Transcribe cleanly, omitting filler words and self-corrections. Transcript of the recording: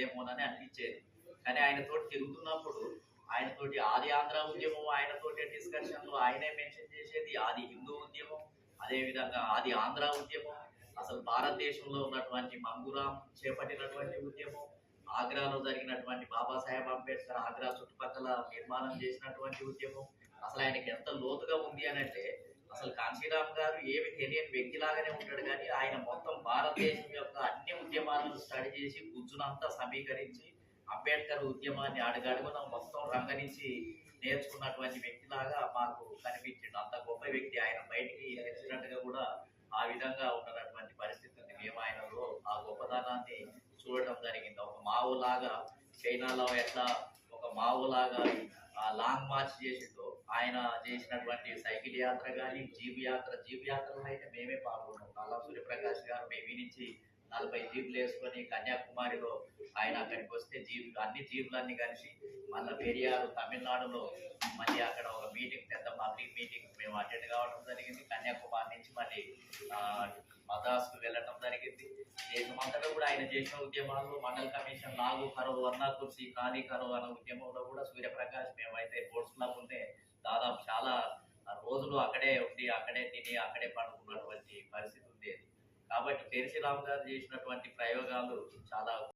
అవుతుందేమోనని అనిపించేది. కానీ ఆయనతోటి తిరుగుతున్నప్పుడు ఆయనతోటి ఆది ఆంధ్ర ఉద్యమం, ఆయనతోటి డిస్కషన్లు ఆయనే మెన్షన్ చేసేది. ఆది హిందూ ఉద్యమం, అదేవిధంగా ఆది ఆంధ్ర ఉద్యమం, అసలు భారతదేశంలో ఉన్నటువంటి మంగురాం చేపట్టినటువంటి ఉద్యమం, ఆగ్రాలో జరిగినటువంటి బాబాసాహెబ్ అంబేద్కర్ ఆగ్రా చుట్టుపక్కల నిర్మాణం చేసినటువంటి ఉద్యమం, అసలు ఆయనకి ఎంత లోతుగా ఉంది అని అంటే, అసలు కాంశీరామ్ గారు ఏమి తెలియని వ్యక్తిలాగానే ఉంటాడు, కానీ ఆయన మొత్తం భారతదేశం యొక్క అన్ని ఉద్యమాలను స్టడీ చేసి గుజ్జునంతా సమీకరించి అంబేద్కర్ ఉద్యమాన్ని అడుగడుగున మొత్తం రంగరించి నేర్చుకున్నటువంటి వ్యక్తిలాగా మాకు కనిపించిండు. అంత గొప్ప వ్యక్తి. ఆయన బయటికి తెలిసినట్టుగా కూడా ఆ విధంగా ఉన్నటువంటి పరిస్థితి ఉంది. మేము ఆయనలో ఆ గొప్పతనాన్ని చూడటం జరిగింది. ఒక మావులాగా చైనాలో ఎట్లా ఒక మావులాగా లాంగ్ మార్చ్ చేసిందో ఆయన చేసినటువంటి సైకిల్ యాత్ర కానీ, జీప్ యాత్రలో అయితే మేమే పాల్గొన్నాం. నల్లం సూర్యప్రకాష్ గారు మేమీ నుంచి 40 జీపులు వేసుకొని కన్యాకుమారిలో ఆయన అక్కడికి వస్తే అన్ని జీపులన్నీ కలిసి మళ్ళీ పెరియారు తమిళనాడులో మళ్ళీ అక్కడ ఒక మీటింగ్, పెద్ద పబ్లిక్ మీటింగ్ మేము అటెండ్ కావడం జరిగింది. కన్యాకుమారి నుంచి మళ్ళీ మద్రాసుకు వెళ్ళటం జరిగింది. దేశమంతటా కూడా ఆయన చేసిన ఉద్యమాల్లో మండల్ కమిషన్ లాగు కరో అన్నా కుర్సీ ఖాళీ కరో అన్న ఉద్యమంలో కూడా సూర్యప్రకాష్ మేమైతే స్పోర్ట్స్ క్లబ్ ఉంటే దాదాపు చాలా రోజులు అక్కడే ఉండి, అక్కడే తిని, అక్కడే పడుకున్నటువంటి పరిస్థితి ఉండేది. కాబట్టి పెరిశిరామ్ గారు చేసినటువంటి ప్రయోగాలు చాలా